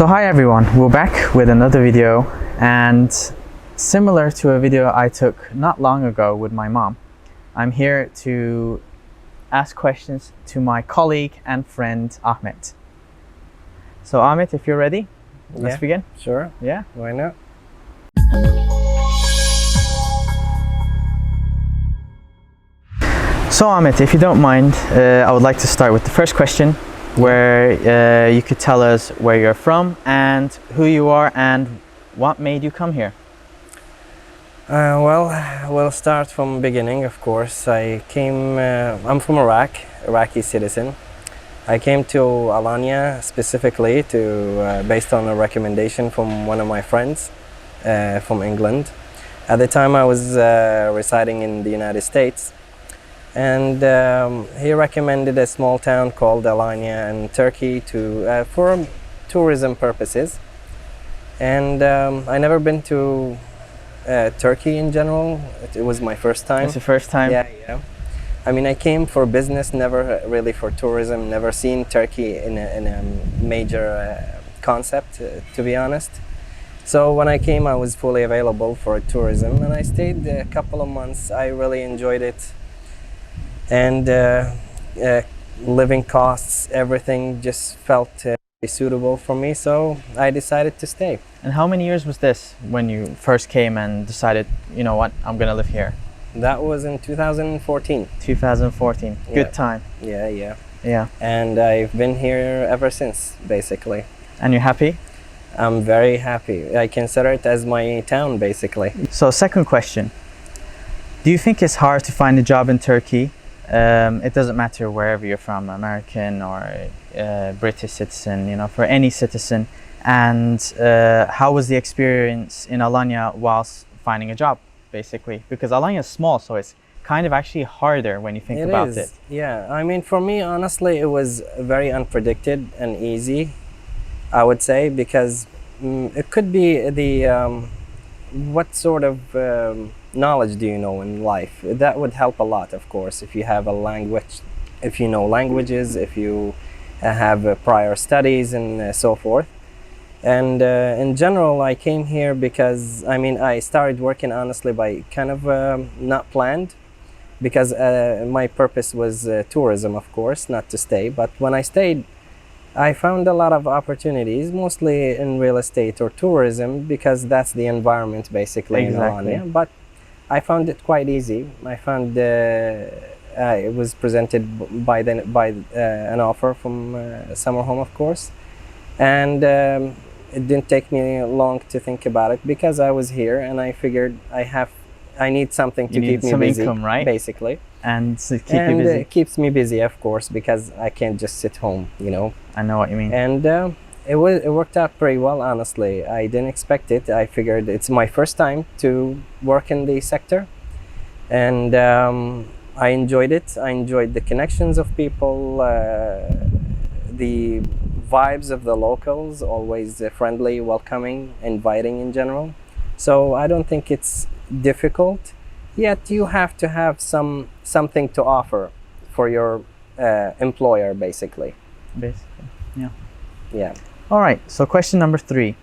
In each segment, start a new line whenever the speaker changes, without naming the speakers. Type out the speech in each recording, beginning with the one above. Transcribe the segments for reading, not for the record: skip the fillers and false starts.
So hi everyone, we're back with another video, and similar to a video I took not long ago with my mom, I'm here to ask questions to my colleague and friend Ahmet. So Ahmet, if you're ready, let's begin.
Sure.
Yeah?
Why not?
So Ahmet, if you don't mind, I would like to start with the first question, where you could tell us where you're from and who you are and what made you come here.
We'll start from beginning, of course. I'm from Iraq, Iraqi citizen. I came to Alanya specifically based on a recommendation from one of my friends from England. At the time I was residing in the United States, and he recommended a small town called Alanya in Turkey for tourism purposes. And I never been to Turkey in general. It was my first time.
It's the first time?
Yeah. I mean, I came for business, never really for tourism. Never seen Turkey in a major concept, to be honest. So when I came, I was fully available for tourism, and I stayed a couple of months. I really enjoyed it. And living costs, everything just felt suitable for me, so I decided to stay.
And how many years was this when you first came and decided, you know what, I'm gonna live here?
That was in 2014.
2014.
Yeah.
Good time.
Yeah. And I've been here ever since, basically.
And you're happy?
I'm very happy. I consider it as my town, basically.
So second question. Do you think it's hard to find a job in Turkey? It doesn't matter wherever you're from, American or British citizen, you know, for any citizen. And how was the experience in Alanya whilst finding a job, basically? Because Alanya is small, so it's kind of actually harder when you think about it.
Yeah, I mean, for me, honestly, it was very unpredicted and easy, I would say, because it could be what sort of knowledge do you know in life? That would help a lot, of course, if you have a language, if you know languages, if you have prior studies and so forth. And in general, I came here because, I mean, I started working honestly by kind of not planned, because my purpose was tourism, of course, not to stay. But when I stayed, I found a lot of opportunities, mostly in real estate or tourism, because that's the environment basically in Alanya. But I found it quite easy. I found it was presented by an offer from Summer Home, of course, and it didn't take me long to think about it, because I was here and I figured I need something to keep me busy,
income, right?
Basically.
And to keep you busy.
It keeps me busy, of course, because I can't just sit home, you know.
I know what you mean.
And it worked out pretty well, honestly. I didn't expect it. I figured it's my first time to work in the sector, and I enjoyed it. I enjoyed the connections of people, the vibes of the locals, always friendly, welcoming, inviting in general. So I don't think it's difficult, yet you have to have something to offer for your employer, basically. Yeah.
All right, so question number 3.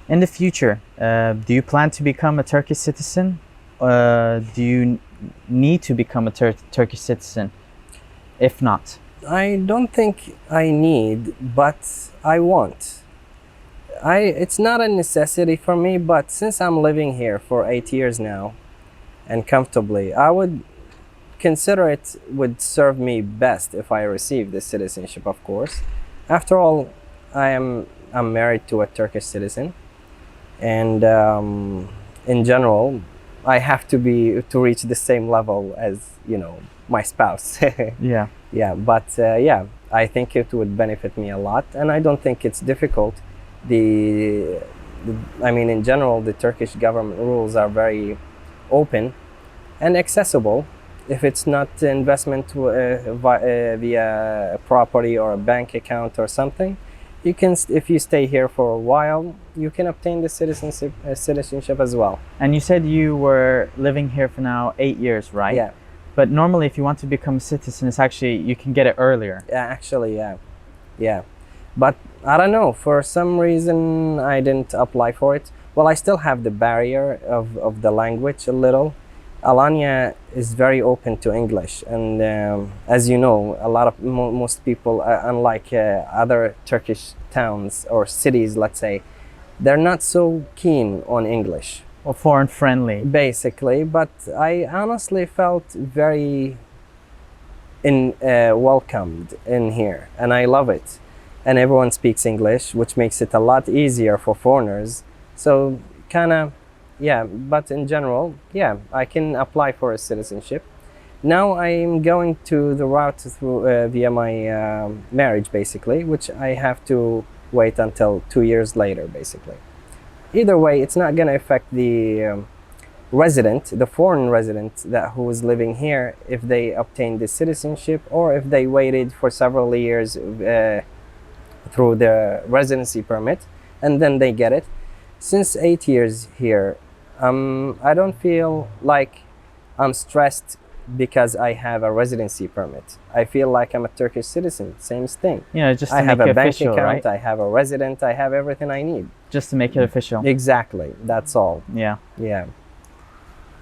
In the future, do you plan to become a Turkish citizen? Do you need to become a Turkish citizen? If not?
I don't think I need, but I want. It's not a necessity for me, but since I'm living here for 8 years now and comfortably, I would consider it would serve me best if I receive the citizenship, of course. After all, I'm married to a Turkish citizen, and in general, I have to reach the same level as, you know, my spouse. Yeah, I think it would benefit me a lot, and I don't think it's difficult. I mean, in general, the Turkish government rules are very open and accessible. If it's not investment via a property or a bank account or something, you can, if you stay here for a while, you can obtain the citizenship as well.
And you said you were living here for now 8 years, right?
Yeah.
But normally, if you want to become a citizen, it's actually, you can get it earlier.
Yeah, actually, yeah. But I don't know, for some reason I didn't apply for it. Well, I still have the barrier of the language a little. Alanya is very open to English, and as you know, a lot of most people, unlike other Turkish towns or cities, let's say, they're not so keen on English,
Or foreign friendly.
basically. But I honestly felt very welcomed in here, and I love it. And everyone speaks English, which makes it a lot easier for foreigners. So kind of, yeah. But in general, yeah, I can apply for a citizenship. Now I'm going to the route through via my marriage, basically, which I have to wait until 2 years later, basically. Either way, it's not going to affect the resident, the foreign resident who is living here, if they obtain the citizenship or if they waited for several years through the residency permit and then they get it. Since 8 years here, I don't feel like I'm stressed because I have a residency permit. I feel like I'm a Turkish citizen. Same thing.
Just to
I have
make
a
it
bank
official,
account.
right?
I have a resident. I have everything I need.
Just to make it official.
Exactly. That's all.
Yeah.
Yeah.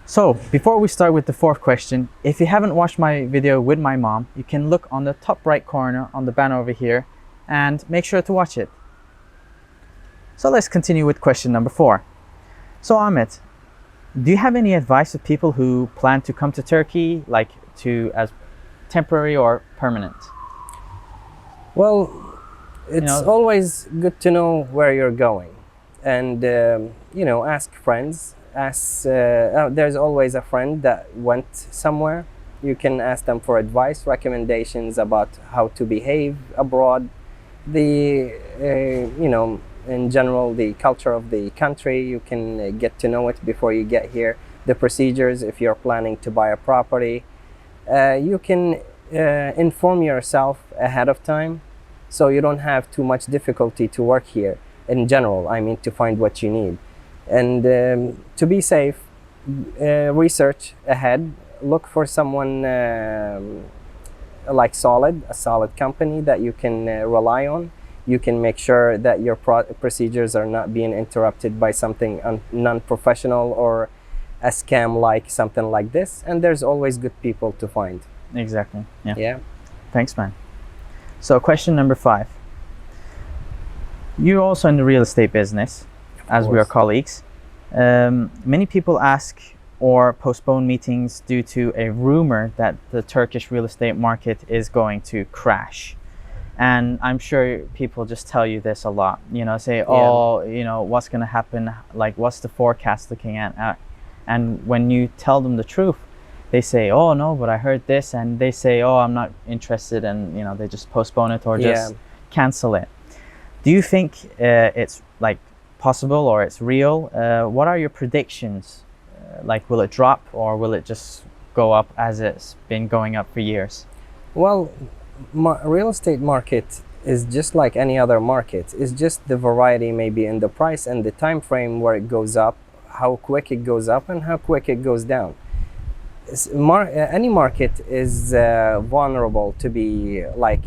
So, before we start with the fourth question, if you haven't watched my video with my mom, you can look on the top right corner on the banner over here and make sure to watch it. So let's continue with question number 4. So Ahmet, do you have any advice for people who plan to come to Turkey, like as temporary or permanent?
Well, it's always good to know where you're going, and ask friends. There's always a friend that went somewhere. You can ask them for advice, recommendations about how to behave abroad, in general, the culture of the country. You can get to know it before you get here. The procedures, if you're planning to buy a property, you can inform yourself ahead of time, so you don't have too much difficulty to work here. In general, I mean, to find what you need. And to be safe, research ahead. Look for someone like a solid company that you can rely on. You can make sure that your procedures are not being interrupted by something non-professional or a scam like something like this. And there's always good people to find.
Exactly. Yeah.
Yeah.
Thanks, man. So question number 5. You're also in the real estate business, as we are colleagues. Many people ask or postpone meetings due to a rumor that the Turkish real estate market is going to crash. And I'm sure people just tell you this a lot, say, what's going to happen? Like, what's the forecast looking at? And when you tell them the truth, they say, oh no, but I heard this. And they say, oh, I'm not interested. And, they just postpone it or just cancel it. Do you think it's like possible or it's real? What are your predictions? Like, will it drop or will it just go up as it's been going up for years?
Well, real estate market is just like any other market. It's just the variety maybe in the price and the time frame where it goes up, how quick it goes up and how quick it goes down. Any market is vulnerable to be like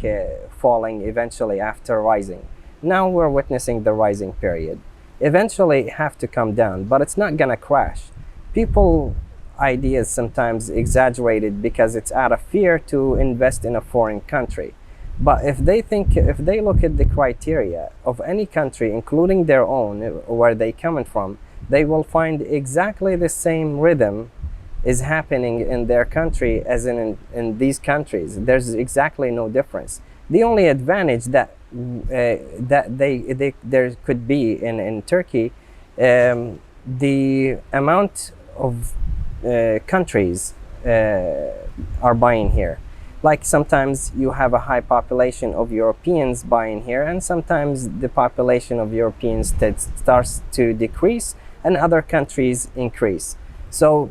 falling eventually after rising. Now we're witnessing the rising period. Eventually it have to come down, but it's not gonna crash. People ideas sometimes exaggerated because it's out of fear to invest in a foreign country. But if they look at the criteria of any country, including their own, where they coming from, they will find exactly the same rhythm is happening in their country as in these countries. There's exactly no difference. The only advantage that there could be in Turkey, the amount of countries are buying here. Like sometimes you have a high population of Europeans buying here, and sometimes the population of Europeans starts to decrease and other countries increase. So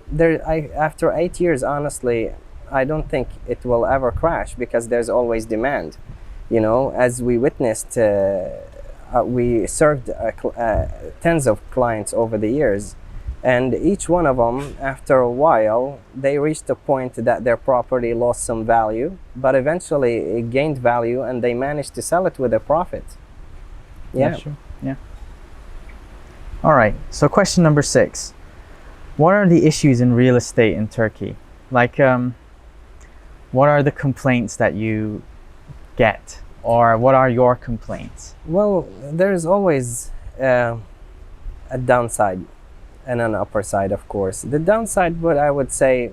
after 8 years, honestly, I don't think it will ever crash because there's always demand. As we witnessed, we served tens of clients over the years. And each one of them, after a while, they reached a point that their property lost some value, but eventually it gained value and they managed to sell it with a profit. Yeah.
That's true. Yeah. All right. So question number 6. What are the issues in real estate in Turkey? Like, what are the complaints that you get, or what are your complaints?
Well, there's always a downside and an upper side, of course. The downside, what I would say,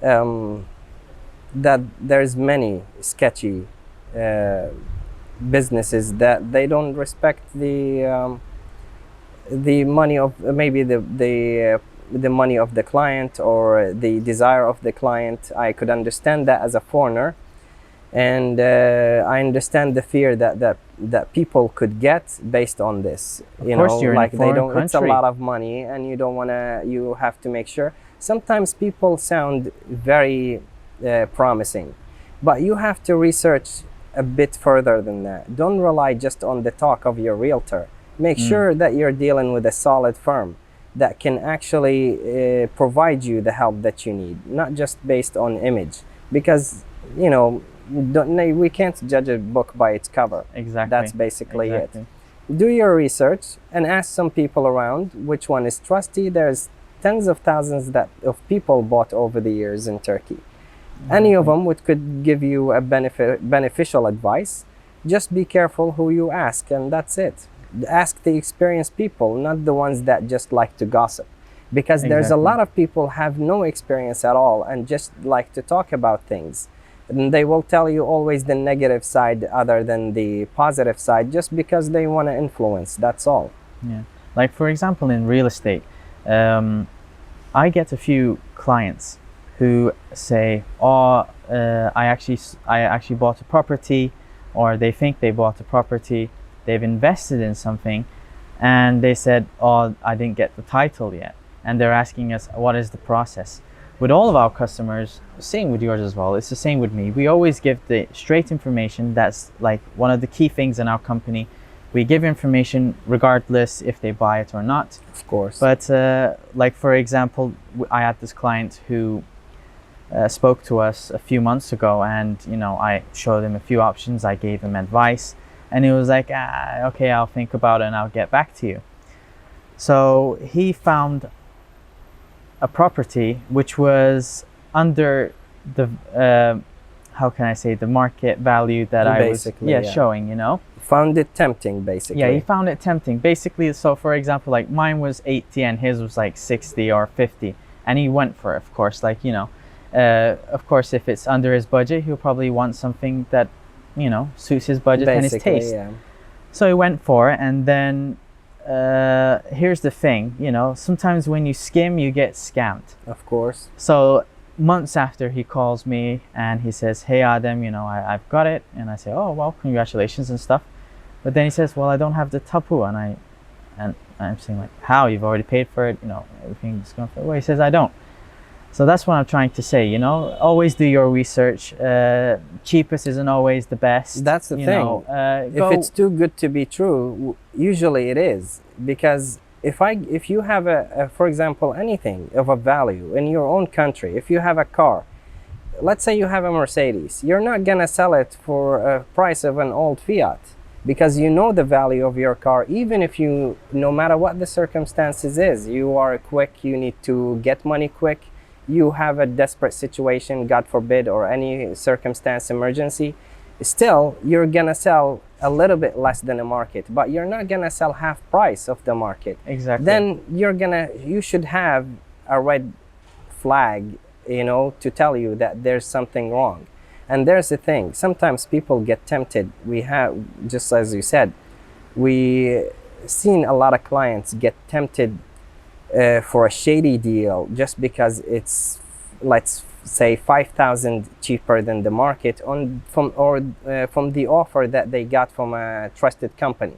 that there's many sketchy businesses that they don't respect the money of maybe the money of the client or the desire of the client. I could understand that as a foreigner, and I understand the fear that people could get based on this.
Of course, you're in a
like they
foreign
don't. It's a
country.
lot of money, and you don't wanna. You have to make sure. Sometimes people sound very promising, but you have to research a bit further than that. Don't rely just on the talk of your realtor. Make sure that you're dealing with a solid firm that can actually provide you the help that you need, not just based on image, because we can't judge a book by its cover.
Exactly.
That's basically
Exactly.
it. Do your research and ask some people around which one is trusty. There's tens of thousands of people bought over the years in Turkey. Any of them could give you a beneficial advice. Just be careful who you ask, and that's it. Ask the experienced people, not the ones that just like to gossip, because there's a
Exactly.
lot of people have no experience at all and just like to talk about things, and they will tell you always the negative side other than the positive side, just because they want to influence. That's all.
Yeah. Like, for example, in real estate, I get a few clients who say, "Oh, I actually bought a property," or they think they bought a property. They've invested in something, and they said, "Oh, I didn't get the title yet," and they're asking us, "What is the process?" With all of our customers, same with yours as well. It's the same with me. We always give the straight information. That's like one of the key things in our company. We give information regardless if they buy it or not.
Of course.
But like, for example, I had this client who spoke to us a few months ago, and I showed him a few options. I gave him advice, and he was like, "Okay, I'll think about it and I'll get back to you." So he found a property which was under the how can I say, the market value that I was
Basically,
showing.
Found it tempting, basically.
Yeah, he found it tempting. Basically, so for example, like mine was 80 and his was like 60 or 50, and he went for it, of course. Like, of course, if it's under his budget, he'll probably want something that suits his budget and his
Basically,
taste.
yeah.
So he went for it, and then here's the thing, sometimes when you skim, you get scammed.
Of course.
So months after, he calls me and he says, "Hey Adem, I've got it." And I say, "Oh, well, congratulations," and stuff. But then he says, "Well, I don't have the tapu," and I'm saying, like, "How? You've already paid for it, everything's going for it." Well, he says, "I don't." So that's what I'm trying to say, always do your research. Cheapest isn't always the best.
That's the thing. If it's too good to be true, usually it is. Because if you have for example, anything of a value in your own country, if you have a car, let's say you have a Mercedes, you're not gonna sell it for a price of an old Fiat, because you know the value of your car. Even if no matter what the circumstances is, you are quick, you need to get money quick, you have a desperate situation, God forbid, or any circumstance, emergency, still you're gonna sell a little bit less than the market, but you're not gonna sell half price of the market.
Exactly.
Then you should have a red flag, to tell you that there's something wrong. And there's the thing, sometimes people get tempted. We have, just as you said, we seen a lot of clients get tempted for a shady deal just because it's, let's say, 5,000 cheaper than the market from the offer that they got from a trusted company.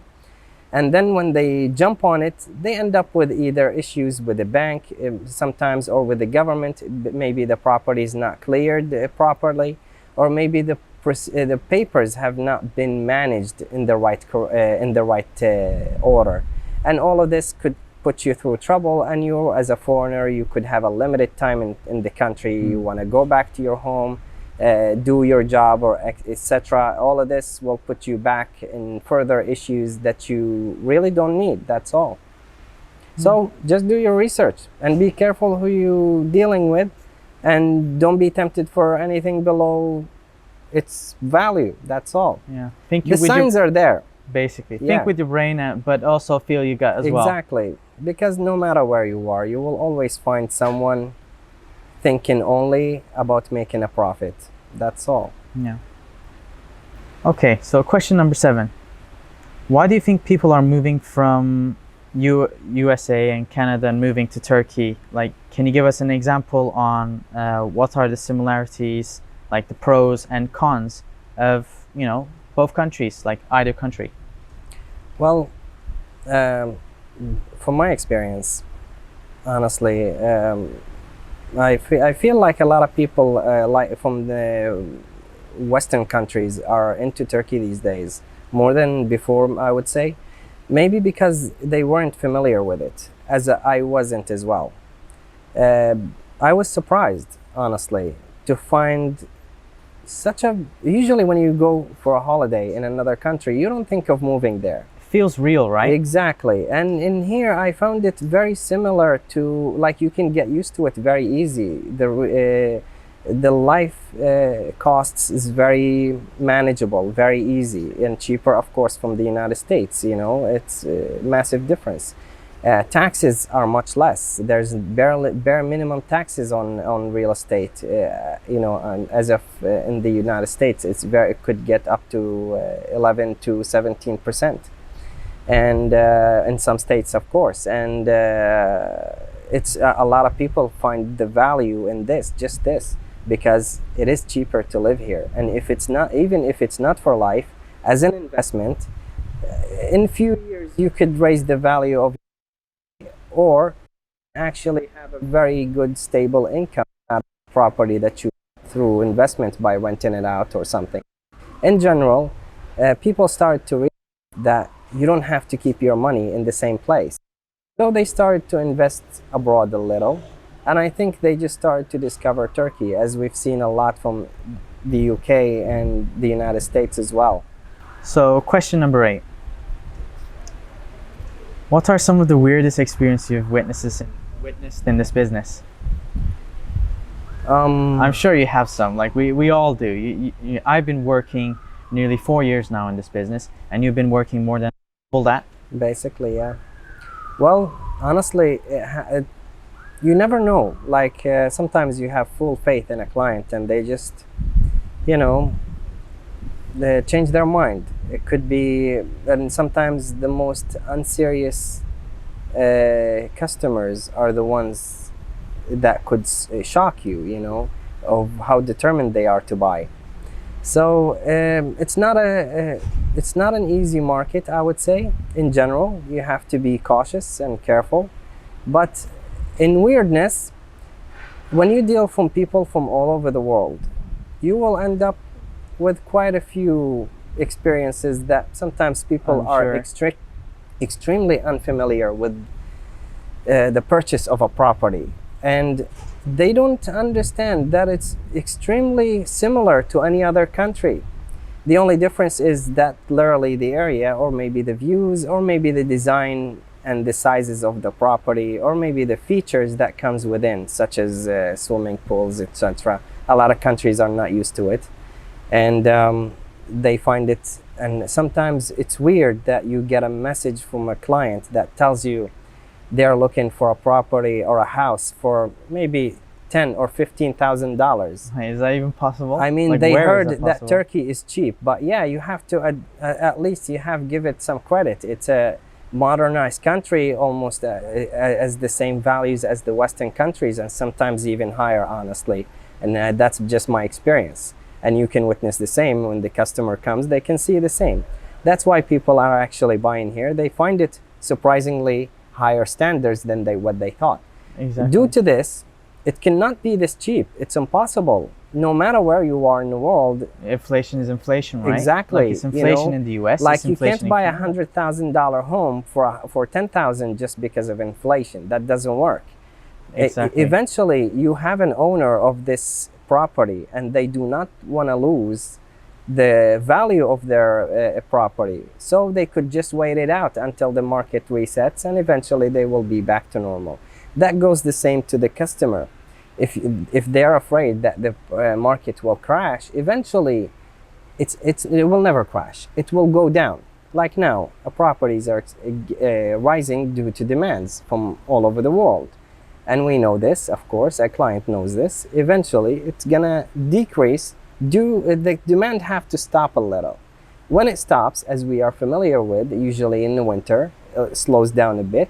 And then when they jump on it, they end up with either issues with the bank sometimes, or with the government. Maybe the property is not cleared properly, or maybe the papers have not been managed in the right order, and all of this could put you through trouble. And you, as a foreigner, you could have a limited time in the country. You want to go back to your home, do your job or etc. All of this will put you back in further issues that you really don't need. That's all. So just do your research and be careful who you're dealing with, and don't be tempted for anything below its value. That's all.
Yeah. Think
The signs are there.
basically.
Yeah.
Think with your brain, but also feel your gut as well.
Exactly. Because no matter where you are, you will always find someone thinking only about making a profit. That's all.
Yeah. Okay, so question number 7. Why do you think people are moving from USA and Canada and moving to Turkey? Like, can you give us an example on what are the similarities, like the pros and cons of, both countries, like either country?
Well, from my experience, honestly, I feel like a lot of people like from the Western countries are into Turkey these days more than before, I would say. Maybe because they weren't familiar with it, as I wasn't as well. I was surprised, honestly, to find usually when you go for a holiday in another country, you don't think of moving there.
Feels real, right?
Exactly. And in here, I found it very similar to, like, you can get used to it very easy. The life costs is very manageable, very easy, and cheaper, of course, from the United States. It's a massive difference. Taxes are much less. There's bare minimum taxes on real estate. And as of in the United States, it could get up to 11 to 17%. And in some states, of course, and it's a lot of people find the value in this, because it is cheaper to live here. And even if it's not for life, as an investment, in a few years you could raise the value of, or actually have a very good stable income out of property that you through investment by renting it out or something. In general, people start to realize that you don't have to keep your money in the same place. So they started to invest abroad a little, and I think they just started to discover Turkey, as we've seen a lot from the UK and the United States as well.
So, question number 8. What are some of the weirdest experiences you've witnessed in this business? I'm sure you have some. Like we all do. I've been working nearly 4 years now in this business, and you've been working more than all that.
Basically, yeah. Well, honestly, you never know. Like sometimes you have full faith in a client, and they just, they change their mind. It could be, and sometimes the most unserious customers are the ones that could shock you, of how determined they are to buy. So it's not an easy market, I would say. In general, you have to be cautious and careful. But in weirdness, when you deal from people from all over the world, you will end up with quite a few experiences that sometimes people are extremely unfamiliar with the purchase of a property, and they don't understand that it's extremely similar to any other country. The only difference is that literally the area, or maybe the views, or maybe the design and the sizes of the property, or maybe the features that comes within, such as swimming pools, etc. A lot of countries are not used to it, and they find it, and sometimes it's weird that you get a message from a client that tells you they're looking for a property or a house for maybe $10,000 or $15,000.
Is that even possible?
I mean,
like,
they heard
that
that Turkey is cheap, but yeah, you have to at least you have give it some credit. It's a modernized country, almost as the same values as the Western countries, and sometimes even higher, honestly. And that's just my experience. And you can witness the same when the customer comes. They can see the same. That's why people are actually buying here. They find it surprisingly higher standards than what they thought.
Exactly.
Due to this, it cannot be this cheap. It's impossible. No matter where you are in the world,
inflation is inflation, right?
Exactly.
Like it's inflation in the US.
Like you can't buy
$100,000
home for $10,000 just because of inflation. That doesn't work.
Exactly.
Eventually, you have an owner of this property, and they do not want to lose the value of their property. So they could just wait it out until the market resets, and eventually they will be back to normal. That goes the same to the customer. If they're afraid that the market will crash, eventually it will never crash. It will go down. Like now, properties are rising due to demands from all over the world. And we know this, of course, a client knows this. Eventually, it's gonna decrease. The demand have to stop a little. When it stops, as we are familiar with, usually in the winter, slows down a bit,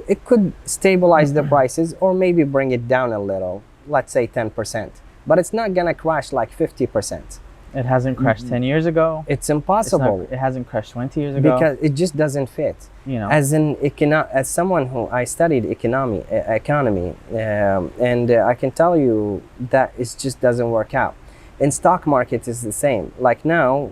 it could stabilize the prices or maybe bring it down a little, let's say 10%. But it's not gonna crash like 50%.
It hasn't crashed 10 years ago.
It's impossible.
It hasn't crashed 20 years ago.
Because it just doesn't fit.
You know.
As someone who I studied economy, and I can tell you that it just doesn't work out. In stock market is the same. Like now,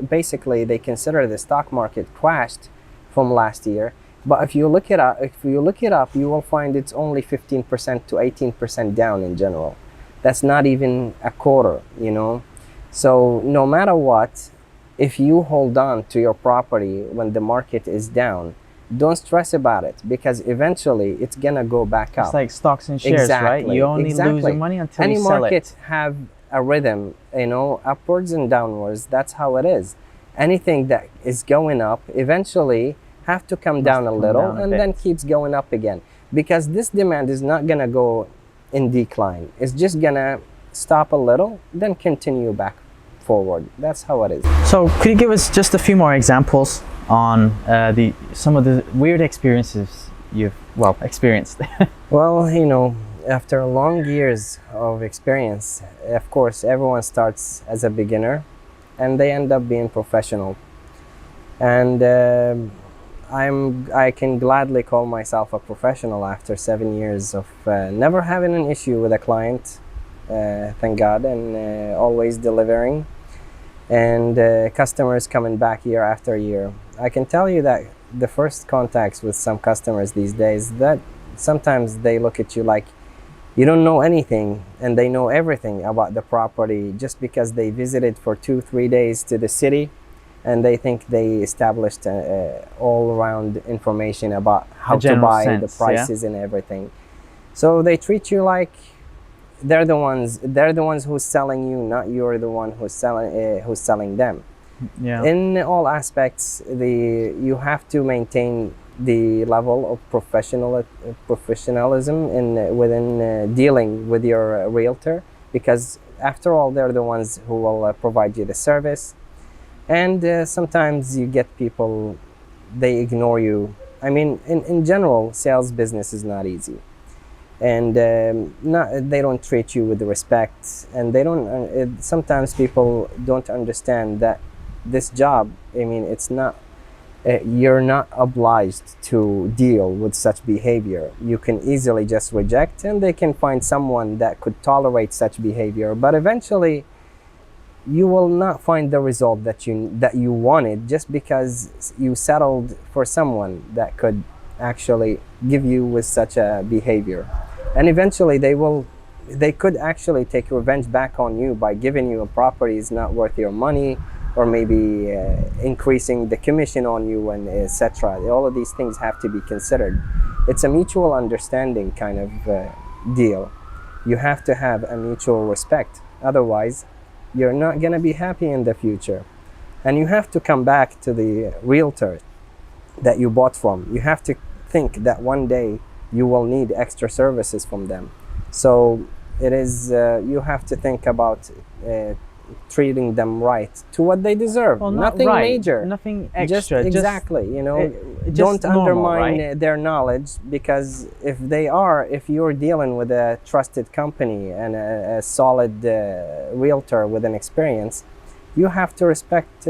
basically they consider the stock market crashed from last year. But if you look it up, you will find it's only 15% to 18% down in general. That's not even a quarter, you know. So no matter what, if you hold on to your property when the market is down, don't stress about it, because eventually it's gonna go back up.
It's like stocks and shares, right? You only lose your money until you sell it.
Any market have a rhythm, you know, upwards and downwards. That's how it is. Anything that is going up eventually have to come down a little and then keeps going up again, because this demand is not gonna go in decline. It's just gonna stop a little, then continue back forward. That's how it is.
So could you give us just a few more examples on some of the weird experiences you've experienced?
Well, you know, after long years of experience, of course, everyone starts as a beginner and they end up being professional. And I can gladly call myself a professional after 7 years of never having an issue with a client, thank God, and always delivering, and customers coming back year after year. I can tell you that the first contacts with some customers these days, that sometimes they look at you like you don't know anything, and they know everything about the property just because they visited for 2-3 days to the city, and they think they established all-around information about how to buy, the prices, and everything. So they treat you like they're the ones who's selling you, not you're the one who's selling them.
Yeah.
In all aspects, you have to maintain the level of professionalism within dealing with your realtor, because after all, they're the ones who will provide you the service. And sometimes you get people, they ignore you. I mean, in general, sales business is not easy. And they don't treat you with respect, and they don't. Sometimes people don't understand that this job, I mean, it's not. You're not obliged to deal with such behavior. You can easily just reject, and they can find someone that could tolerate such behavior. But eventually, you will not find the result that you wanted, just because you settled for someone that could actually give you with such a behavior. And eventually they could actually take revenge back on you by giving you a property is not worth your money, or maybe increasing the commission on you, and etc. All of these things have to be considered. It's a mutual understanding kind of deal. You have to have a mutual respect. Otherwise, you're not going to be happy in the future. And you have to come back to the realtor that you bought from. You have to think that one day you will need extra services from them. So it is, you have to think about treating them right to what they deserve.
Well,
nothing
right.
major,
nothing extra.
Exactly, you know,
just
don't undermine
right?
Their knowledge, because if you're dealing with a trusted company and a solid realtor with an experience, you have to respect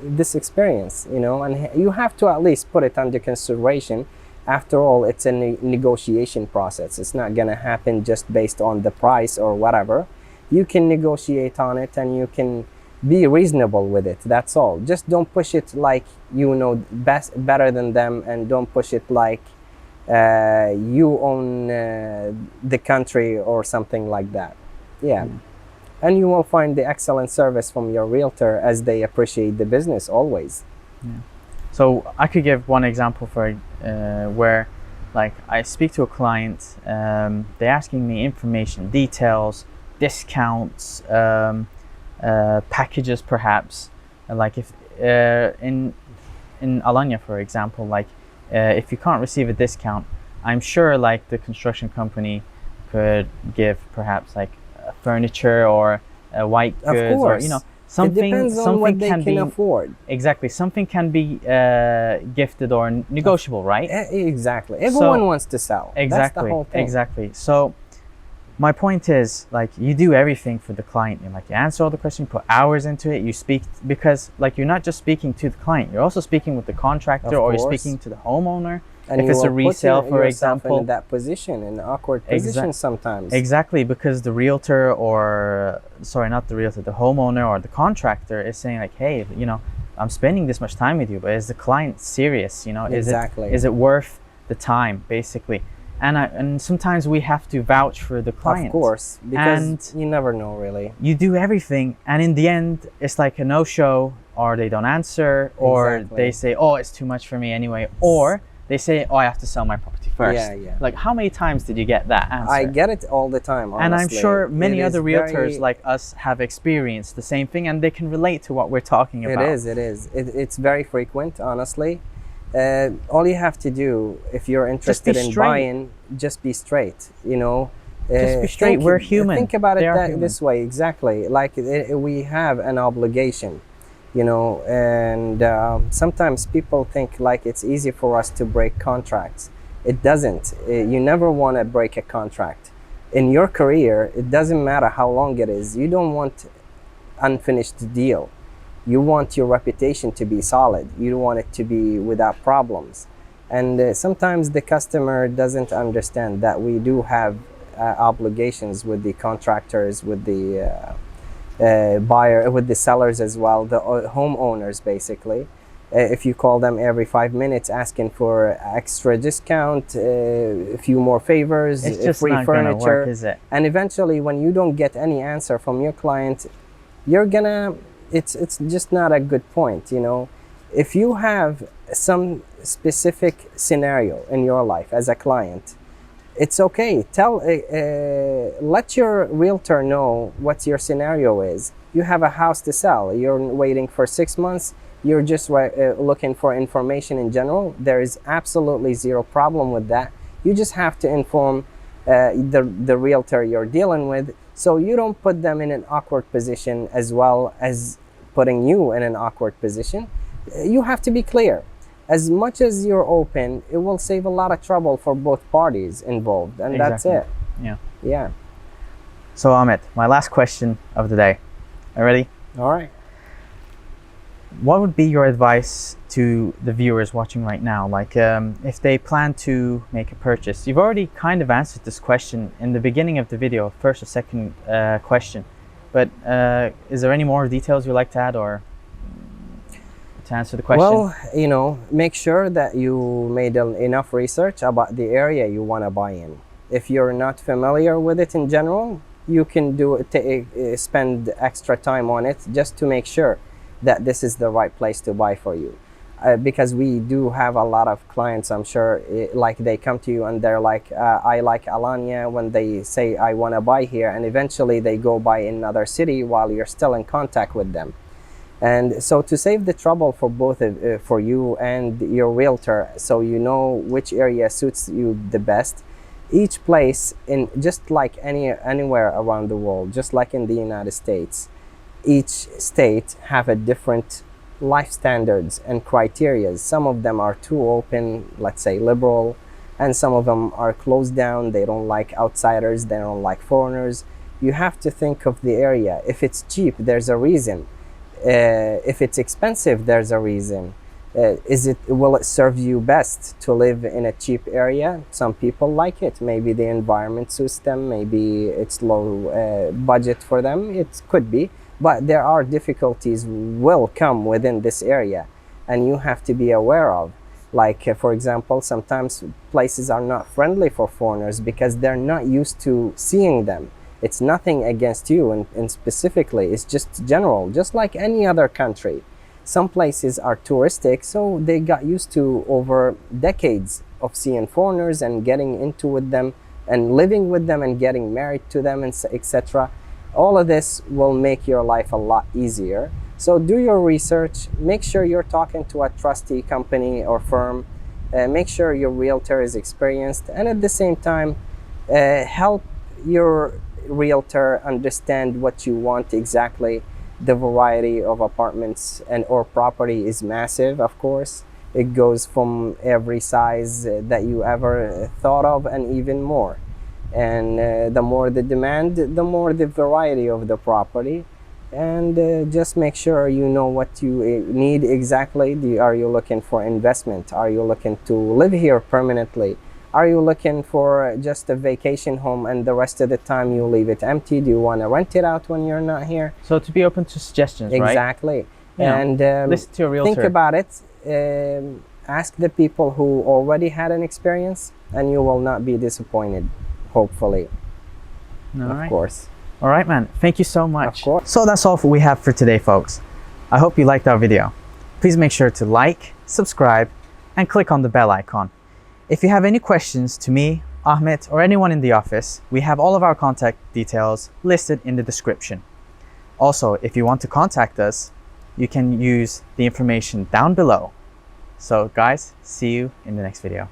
this experience, you know, and you have to at least put it under consideration. After all, it's a negotiation process. It's not gonna happen just based on the price or whatever. You can negotiate on it, and you can be reasonable with it. That's all. Just don't push it like you know better than them, and don't push it like you own the country or something like that. Yeah. And you will find the excellent service from your realtor, as they appreciate the business always.
So I could give one example for where, like, I speak to a client, they're asking me information, details, discounts, packages, perhaps. Like if in Alanya, for example, like if you can't receive a discount, I'm sure like the construction company could give perhaps like furniture or white
Of
goods, or
course.
you know,
It
something
depends on
something
what they
can
can
be
afford.
exactly, something can be gifted or negotiable, right?
Exactly. Everyone wants to sell.
Exactly,
That's the whole thing.
exactly. So my point is, like, you do everything for the client. You like, you answer all the questions, you put hours into it, you speak, because like you're not just speaking to the client, you're also speaking with the contractor,
Of
or you're
course.
speaking to the homeowner.
And
If
you
it's a
will put
resale, for
yourself
example.
in that position, in an awkward position sometimes.
Exactly, because the realtor, or sorry, not the realtor, the homeowner or the contractor is saying like, hey, you know, I'm spending this much time with you, but is the client serious? You know,
Exactly.
is it worth the time, basically? And sometimes we have to vouch for the client.
Of course, because
And
you never know really.
you do everything, and in the end, it's like a no-show, or they don't answer, or
Exactly.
they say, oh, it's too much for me anyway, or they say, oh, I have to sell my property first.
Yeah.
Like, how many times did you get that answer?
I get it all the time, honestly.
And I'm sure many
It is
other realtors
very-
like us have experienced the same thing, and they can relate to what we're talking about.
It is. It's very frequent, honestly. All you have to do, if you're interested in
straight.
buying, just be straight. You know,
Just be straight. We're human.
Think about
They
it
are human.
this way, exactly. Like we have an obligation, you know, and sometimes people think like it's easy for us to break contracts. It doesn't. You never want to break a contract. In your career, it doesn't matter how long it is. You don't want unfinished deal. You want your reputation to be solid. You don't want it to be without problems. And sometimes the customer doesn't understand that we do have obligations with the contractors, with the buyer, with the sellers as well, the homeowners basically. If you call them every 5 minutes asking for extra discount, a few more favors,
It's just
free
not gonna
furniture,
work, is it?
and eventually when you don't get any answer from your client, it's just not a good point, you know. If you have some specific scenario in your life as a client, it's okay. Let your realtor know what your scenario is. You have a house to sell. You're waiting for 6 months. You're just looking for information in general. There is absolutely zero problem with that. You just have to inform the realtor you're dealing with, so you don't put them in an awkward position as well as putting you in an awkward position. You have to be clear. As much as you're open, it will save a lot of trouble for both parties involved, and that's it.
Yeah.
Yeah.
So Ahmed, my last question of the day. Are you ready?
All right.
What would be your advice to the viewers watching right now? Like, if they plan to make a purchase, you've already kind of answered this question in the beginning of the video, first or second question. But is there any more details you'd like to add, or to answer the question?
Well, you know, make sure that you made enough research about the area you want to buy in. If you're not familiar with it in general, you can spend extra time on it just to make sure that this is the right place to buy for you. Because we do have a lot of clients, I'm sure, like they come to you and they're like, I like Alanya, when they say I want to buy here, and eventually they go buy in another city while you're still in contact with them. And so to save the trouble for both for you and your realtor, so you know which area suits you the best, each place, in just like anywhere around the world, just like in the United States, each state have a different life standards and criteria. Some of them are too open, let's say liberal, and some of them are closed down. They don't like outsiders, they don't like foreigners. You have to think of the area. If it's cheap, there's a reason. If it's expensive, there's a reason. Will it serve you best to live in a cheap area? Some people like it. Maybe the environment suits them. Maybe it's low budget for them. It could be. But there are difficulties will come within this area, and you have to be aware of. Like, for example, sometimes places are not friendly for foreigners because they're not used to seeing them. It's nothing against you, and specifically, it's just general, just like any other country. Some places are touristic, so they got used to over decades of seeing foreigners and getting into with them and living with them and getting married to them, and etc. All of this will make your life a lot easier. So do your research, make sure you're talking to a trusty company or firm, make sure your realtor is experienced, and at the same time, help your realtor understand what you want exactly. The variety of apartments and or property is massive, of course. It goes from every size that you ever thought of and even more. And the more the demand, the more the variety of the property. And just make sure you know what you need exactly. Are you looking for investment? Are you looking to live here permanently? Are you looking for just a vacation home and the rest of the time you leave it empty? Do you want to rent it out when you're not here?
So to be open to suggestions, right?
Exactly.
Yeah.
And
Listen to your realtor.
think about it. Ask the people who already had an experience, and you will not be disappointed, hopefully. Of course.
All right, man. Thank you so much.
Of course.
So that's all we have for today, folks. I hope you liked our video. Please make sure to like, subscribe, and click on the bell icon. If you have any questions to me, Ahmed, or anyone in the office, we have all of our contact details listed in the description. Also, if you want to contact us, you can use the information down below. So guys, see you in the next video.